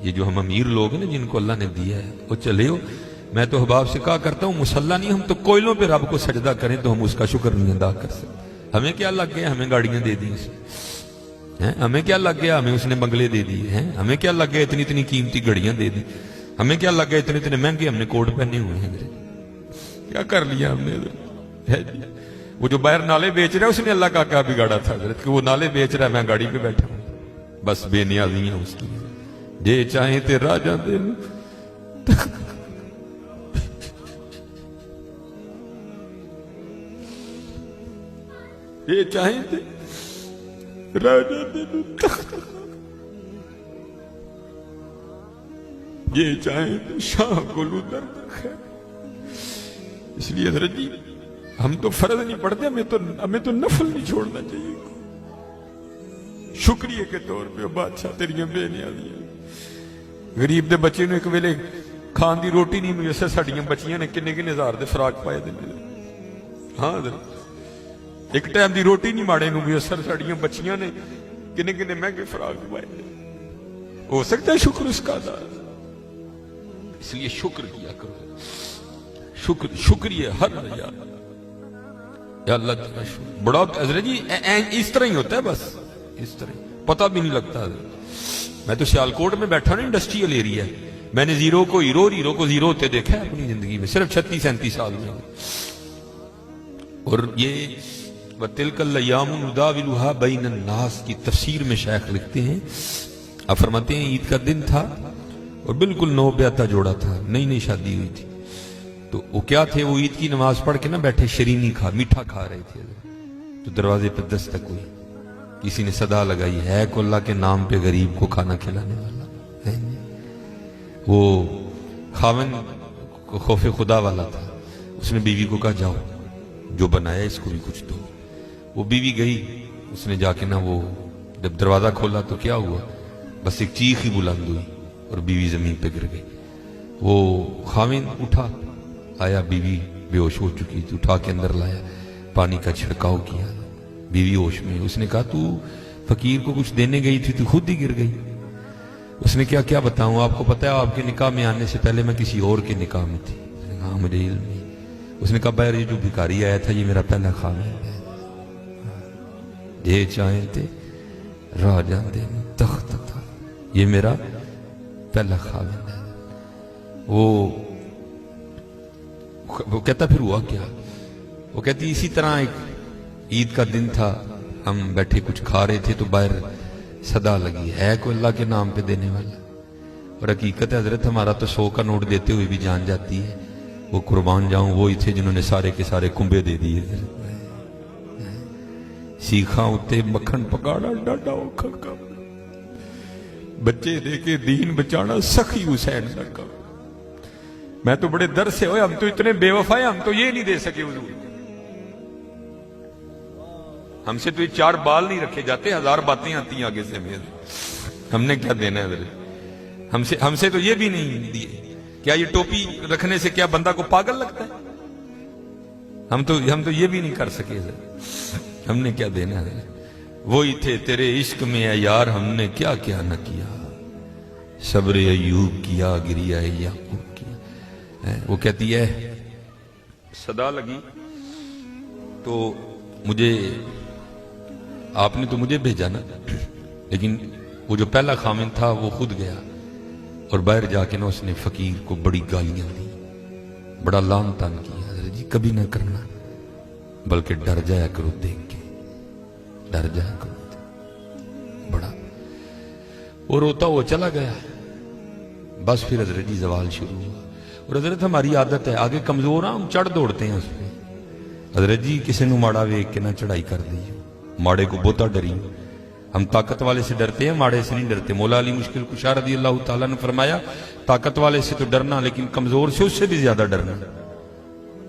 یہ جو ہم امیر لوگ ہیں نا جن کو اللہ نے دیا ہے وہ چلے ہو. میں تو احباب سے کہا کرتا ہوں مسلح نہیں، ہم تو کوئلوں پہ رب کو سجدہ کریں تو ہم اس کا شکر نہیں ادا کر سکتے. ہمیں کیا لگ گیا ہمیں گاڑیاں دے دی ہیں، ہمیں کیا لگ گیا ہمیں اس نے بنگلے دے دیے ہیں، ہمیں کیا لگ گیا اتنی اتنی قیمتی گھڑیاں دے دی، ہمیں کیا لگ گیا اتنے اتنے مہنگے ہم نے کوٹ پہنے ہوئے ہیں. کیا کر لیا ہم نے؟ وہ جو باہر نالے بیچ رہا ہے اس نے اللہ کا کیا بگاڑا تھا حضرت کہ وہ نالے بیچ رہا ہے، میں گاڑی پہ بیٹھا ہوں. بس بے نیازیاں اس کی جے چاہیں تے راجہ دے یہ چاہیں تے راجہ دے یہ چاہیں تے شاہ گلو درد خیر. اس لیے حضرت جی ہم تو فرض نہیں پڑھتے، ہمیں تو نفل نہیں چھوڑنا چاہیے. شکریہ کے طور پہ بادشاہ تیریاں بے نیازیاں. غریب دے بچے نے ایک ویلے کھان دی روٹی نہیں میسر، ساڈیاں بچیاں نے کنے کنے ہزار دے فراق پائے دے. ہاں حضرت ایک ٹائم دی روٹی نہیں ماڑے نو میسر، ساڈیاں بچیاں نے کنے کنے مہنگے فراق پائے دے. ہو سکتا ہے شکر اس کا ادا. اس لیے شکر کیا کرو، شکریہ ہر یار یا اللہ تعالیٰ شکر. بڑا حضرت جی اس طرح ہی ہوتا ہے، بس اس طرح پتہ بھی نہیں لگتا. میں تو سیالکوٹ میں بیٹھا نا، انڈسٹریل ایریا ہے، میں نے زیرو کو ہیرو اور ہیرو کو زیرو ہوتے دیکھا ہے اپنی زندگی میں صرف 36-37 سال میں. اور یہ وَتِلْكَ الْأَيَّامُ نُدَاوِلُهَا بَيْنَ النَّاسِ کی تفسیر میں شیخ لکھتے ہیں، آپ فرماتے ہیں عید کا دن تھا اور بالکل نو بیاتہ جوڑا تھا، نئی نئی شادی ہوئی تھی. تو وہ کیا تھے، وہ عید کی نماز پڑھ کے نا بیٹھے شرینی میٹھا کھا رہے تھے. تو دروازے پہ دستک ہوئی، کسی نے صدا لگائی، ہے کو اللہ کے نام پہ غریب کو کھانا کھلانے والا ہے. وہ خاوند کو خوف خدا والا تھا، اس نے بیوی کو کہا جاؤ جو بنایا اس کو بھی کچھ دو. وہ بیوی گئی، اس نے جا کے نا وہ جب دروازہ کھولا تو کیا ہوا، بس ایک چیخ ہی بلند ہوئی اور بیوی زمین پہ گر گئی. وہ خاوند اٹھا، آیا، بیوی بے ہوش ہو چکی تھی، اٹھا کے اندر لایا، پانی کا چھڑکاؤ کیا، بیوی ہوش میں. اس نے کہا تو فقیر کو کچھ دینے گئی تھی تو خود ہی گر گئی. اس نے کیا بتاؤں، آپ کو پتہ ہے آپ کے نکاح میں آنے سے پہلے میں کسی اور کے نکاح میں تھی. ہاں مجھے علم نہیں. اس نے کہا بہر یہ جو بھکاری آیا تھا یہ میرا پہلا خاوند ہے، یہ چاہیں تے راجہ دے تخت تھا، یہ میرا پہلا خاوند ہے. وہ کہتا پھر ہوا کیا، وہ کہتی اسی طرح ایک عید کا دن تھا، ہم بیٹھے کچھ کھا رہے تھے تو باہر صدا لگی، ہے کوئی اللہ کے نام پہ دینے والا. اور حقیقت ہے حضرت ہمارا تو 100 کا نوٹ دیتے ہوئے بھی جان جاتی ہے. وہ قربان جاؤں وہی تھے جنہوں نے سارے کے سارے کنبے دے دیے. سیکھاں اتے مکھن پکاڑا ڈاڈا اوکھا کا، بچے دے کے دین بچانا سخی حسین کا کام. میں تو بڑے در سے ہوئے، ہم تو اتنے بے وفا ہیں، ہم تو یہ نہیں دے سکے حضور. ہم سے تو یہ 4 بال نہیں رکھے جاتے، 1000 باتیں آتی ہیں آگے سے. ہم نے کیا دینا ہے حضرت، ہم سے تو یہ بھی نہیں دیے. کیا یہ ٹوپی رکھنے سے کیا بندہ کو پاگل لگتا ہے؟ ہم تو یہ بھی نہیں کر سکے حضرت. ہم نے کیا دینا ہے؟ وہی تھے تیرے عشق میں اے یار، ہم نے کیا کیا نہ کیا، صبر ایوب کیا، گریا یعقوب کیا. وہ کہتی ہے صدا لگی تو مجھے، آپ نے تو مجھے بھیجا نا، لیکن وہ جو پہلا خامن تھا وہ خود گیا اور باہر جا کے نا اس نے فقیر کو بڑی گالیاں دی، بڑا لان تان کیا. حضرت جی کبھی نہ کرنا، بلکہ ڈر جایا کرو دیکھ کے، ڈر جایا کرو بڑا. وہ روتا وہ چلا گیا. بس پھر حضرت جی زوال شروع ہوا. اور حضرت ہماری عادت ہے آگے کمزور ہم چڑھ دوڑتے ہیں اس پہ. حضرت جی کسی نو ماڑا ویک کے نہ چڑھائی کر دی، ماڑے کو بہتا ڈری. ہم طاقت والے سے ڈرتے ہیں، ماڑے سے نہیں ڈرتے. مولا علی مشکل کشا رضی اللہ تعالیٰ نے فرمایا طاقت والے سے تو ڈرنا، لیکن کمزور سے اس سے بھی زیادہ ڈرنا.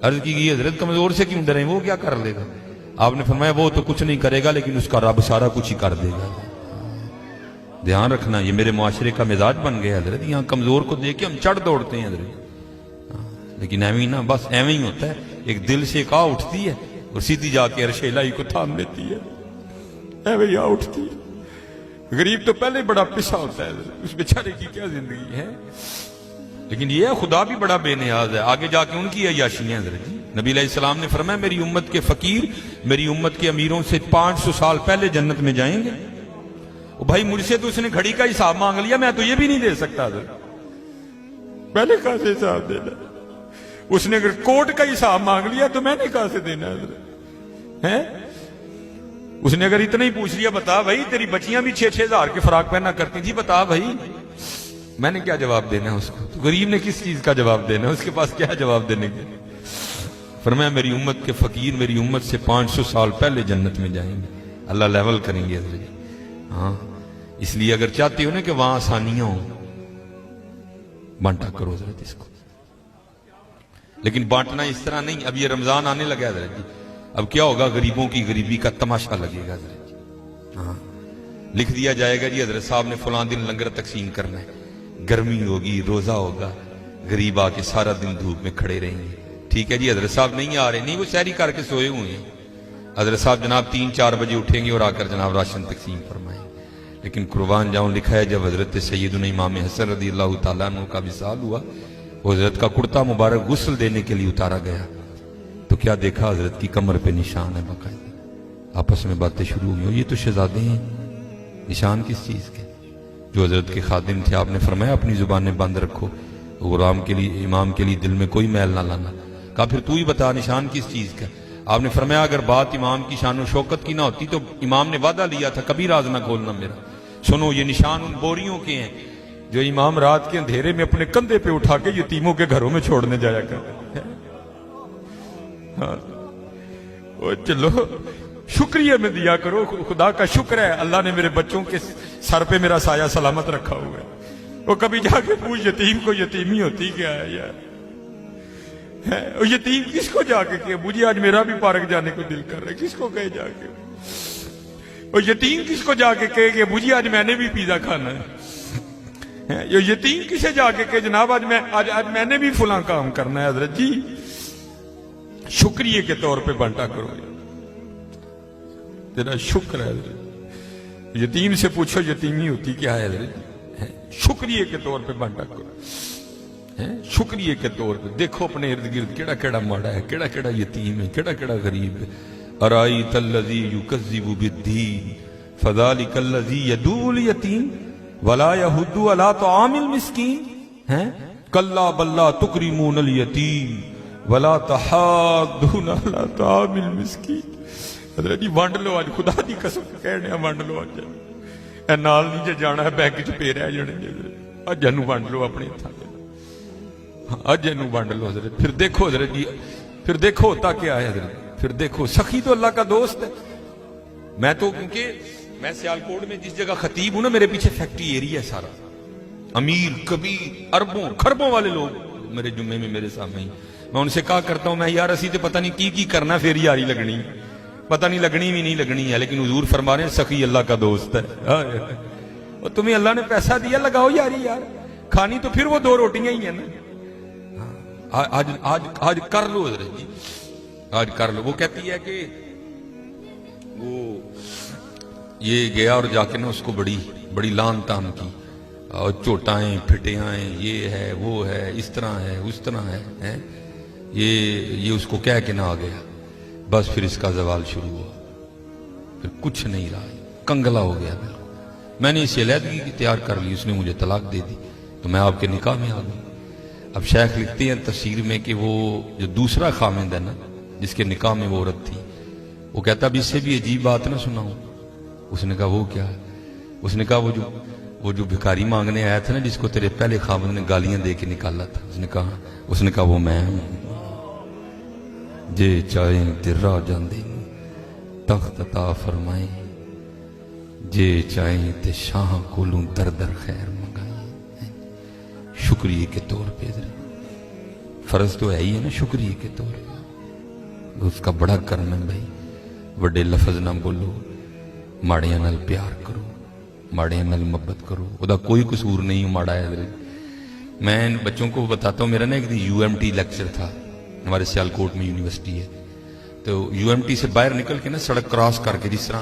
عرض کی گئی حضرت کمزور سے کیوں ڈریں، وہ کیا کر لے گا؟ آپ نے فرمایا وہ تو کچھ نہیں کرے گا لیکن اس کا رب سارا کچھ ہی کر دے گا. دھیان رکھنا، یہ میرے معاشرے کا مزاج بن گیا حضرت. یہاں کمزور کو دیکھ کے ہم چڑھ دوڑتے ہیں حضرت، لیکن ایویں نہ، بس ایویں ہی ہوتا ہے. ایک دل سے ایک اٹھتی ہے اور سیدھی جا کے عرش الہی کو تھام لیتی ہے، ایویں اٹھتی ہے. غریب تو پہلے بڑا پسا ہوتا ہے، اس بیچارے کی کیا زندگی ہے. لیکن یہ خدا بھی بڑا بے نیاز ہے. آگے جا کے ان کی عیاشیاں حضرت جی. نبی علیہ السلام نے فرمایا میری امت کے فقیر میری امت کے امیروں سے 500 سال پہلے جنت میں جائیں گے. بھائی مجھ سے تو اس نے گھڑی کا حساب مانگ لیا، میں تو یہ بھی نہیں دے سکتا حضرت. پہلے کہاں سے حساب دینا؟ اس نے اگر کوٹ کا حساب مانگ لیا تو میں نے کہاں سے دینا حضرت ہے؟ اس نے اگر اتنا ہی پوچھ لیا بتا بھائی تیری بچیاں بھی 6-6 ہزار کے فراق پہنا کرتی تھی، بتا بھائی میں نے کیا جواب دینا ہے اس کو؟ تو غریب نے کس چیز کا جواب دینا ہے؟ اس کے پاس کیا جواب دینے کے؟ فرمایا میری امت کے فقیر میری امت سے 500 سال پہلے جنت میں جائیں گے. اللہ لیول کریں گے حضرت. ہاں اس لیے اگر چاہتے ہو نا کہ وہاں آسانیاں ہوں، بانٹا کرو حضرت اس کو. لیکن بانٹنا اس طرح نہیں. اب یہ رمضان آنے لگا حضرت جی، اب کیا ہوگا؟ غریبوں کی غریبی کا تماشا لگے گا حضرت جی. ہاں لکھ دیا جائے گا جی حضرت صاحب نے فلاں دن لنگر تقسیم کرنا ہے، گرمی ہوگی روزہ ہوگا، غریب آ کے سارا دن دھوپ میں کھڑے رہیں گے. ٹھیک ہے جی حضرت صاحب نہیں آ رہے، نہیں وہ سحری کر کے سوئے ہوئے ہیں. حضرت صاحب جناب 3-4 بجے اٹھیں گے اور آ کر جناب راشن تقسیم فرمائیں. لیکن قربان جاؤں لکھا ہے جب حضرت سیدنا امام حسن رضی اللہ تعالیٰ عنہ کا وصال ہوا، وہ حضرت کا کرتا مبارک غسل دینے کے لیے اتارا گیا تو کیا دیکھا؟ حضرت کی کمر پہ نشان ہے باقاعدہ. آپس میں باتیں شروع ہوئی، یہ تو شہزادے ہیں. نشان کس چیز کے؟ جو حضرت کے خادم تھے. آپ نے فرمایا اپنی زبانیں بند رکھو، غلام کے لیے امام کے لیے دل میں کوئی میل نہ لانا. کہا پھر تو ہی بتا نشان کس چیز کا؟ آپ نے فرمایا اگر بات امام کی شان و شوکت کی نہ ہوتی تو امام نے وعدہ لیا تھا کبھی راز نہ کھولنا میرا. سنو یہ نشان ان بوریوں کے ہیں جو امام رات کے اندھیرے میں اپنے کندھے پہ اٹھا کے یتیموں کے گھروں میں چھوڑنے جایا کرتے. ہاں چلو شکریہ میں دیا کرو. خدا کا شکر ہے اللہ نے میرے بچوں کے سر پہ میرا سایہ سلامت رکھا ہوا ہے. وہ کبھی جا کے پوچھ یتیم کو یتیمی ہوتی کیا ہے یار؟ یتیم کس کو جا کے کہ مجھے آج میرا بھی پارک جانے کو دل کر رہا ہے، کس کو کہے جا کے؟ اور یتیم کس کو جا کے کہے کہ مجھے آج میں نے بھی پیزا کھانا ہے؟ یہ یتیم کسے جا کے کہ جناب آج میں نے بھی فلاں کام کرنا ہے؟ حضرت جی شکریہ کے طور پہ بانٹا کرو. تیرا شکر ہے حضرت. یتیم سے پوچھو یتیمی ہوتی کیا ہے حضرت؟ شکریہ کے طور پہ بانٹا کرو. شکریہ کے طور پہ دیکھو اپنے ارد گرد کیڑا کیڑا ماڑا ہے، کیڑا کیڑا یتیم ہے، کیڑا کیڑا غریب ہے. ارائیت الذی یکذب بالدین فذلک الذی یدعو الیتیم ولا یحض علی طعام المسکین کلا بل لا تکرمون الیتیم ولا تحاضون علی طعام المسکین. حضرت جی وانڈ لو آج، خدا دی قسم کہنے وانڈ لو آج. اے نال نہیں جے جانا ہے بینک چ پے رہ جانے اج جنوں وانڈ لو اپنے ہتھاں دے. اج انو بانڈ لو حضرت. پھر دیکھو حضرت جی، پھر دیکھو ہوتا کیا ہے حضرت. پھر دیکھو سخی تو اللہ کا دوست ہے. میں تو کیونکہ میں سیالکوٹ میں جس جگہ خطیب ہوں نا میرے پیچھے فیکٹری ایریا ہے سارا، امیر کبیر اربوں خربوں والے لوگ میرے جمعے میں میرے سامنے. میں ان سے کہا کرتا ہوں میں یار اسی تے پتہ نہیں کی کرنا پھر یاری لگنی، پتہ نہیں لگنی بھی نہیں لگنی ہے، لیکن حضور فرما رہے ہیں سخی اللہ کا دوست ہے. اور تمہیں اللہ نے پیسہ دیا لگاؤ یاری یار. کھانی تو پھر وہ 2 روٹیاں ہی ہیں نا. آج کر لو حضرت جی، آج کر لو. وہ کہتی ہے کہ وہ یہ گیا اور جا کے نا اس کو بڑی لان تان کی، اور چوٹائیں پھٹیاں، یہ ہے وہ ہے اس طرح ہے اس طرح ہے. یہ اس کو کہہ کے نہ آ گیا. بس پھر اس کا زوال شروع ہوا، پھر کچھ نہیں رہا، کنگلا ہو گیا بالکل. میں نے اسے علیحدگی تیار کر لی، اس نے مجھے طلاق دے دی تو میں آپ کے نکاح میں آ گئی. اب شیخ لکھتے ہیں تفسیر میں کہ وہ جو دوسرا خامند ہے نا جس کے نکاح میں وہ عورت تھی، وہ کہتا اب اس سے بھی عجیب بات نہ سناؤں. اس نے کہا وہ کیا ہے؟ اس نے کہا وہ جو بھکاری مانگنے آیا تھا نا جس کو تیرے پہلے خامند نے گالیاں دے کے نکالا تھا، اس نے کہا وہ میں ہوں. جے چاہیں تے راہ جاندے تخت عطا فرمائیں، جے چاہیں تے شاہ کولوں در در خیر منگائیں. شکریہ کے طور پہ فرض تو ہے ہی ہے نا، شکریہ کے طور پہ اس کا بڑا کرم ہے بھائی. وڈے لفظ نہ بولو، ماڑیاں نال پیار کرو، ماڑیاں نال محبت کرو. وہ دا کوئی قصور نہیں ماڑا ہے حضرت. میں بچوں کو بتاتا ہوں، میرا نا ایک دن UMT لیکچر تھا، ہمارے سیالکوٹ میں یونیورسٹی ہے، تو UMT سے باہر نکل کے نا سڑک کراس کر کے جس طرح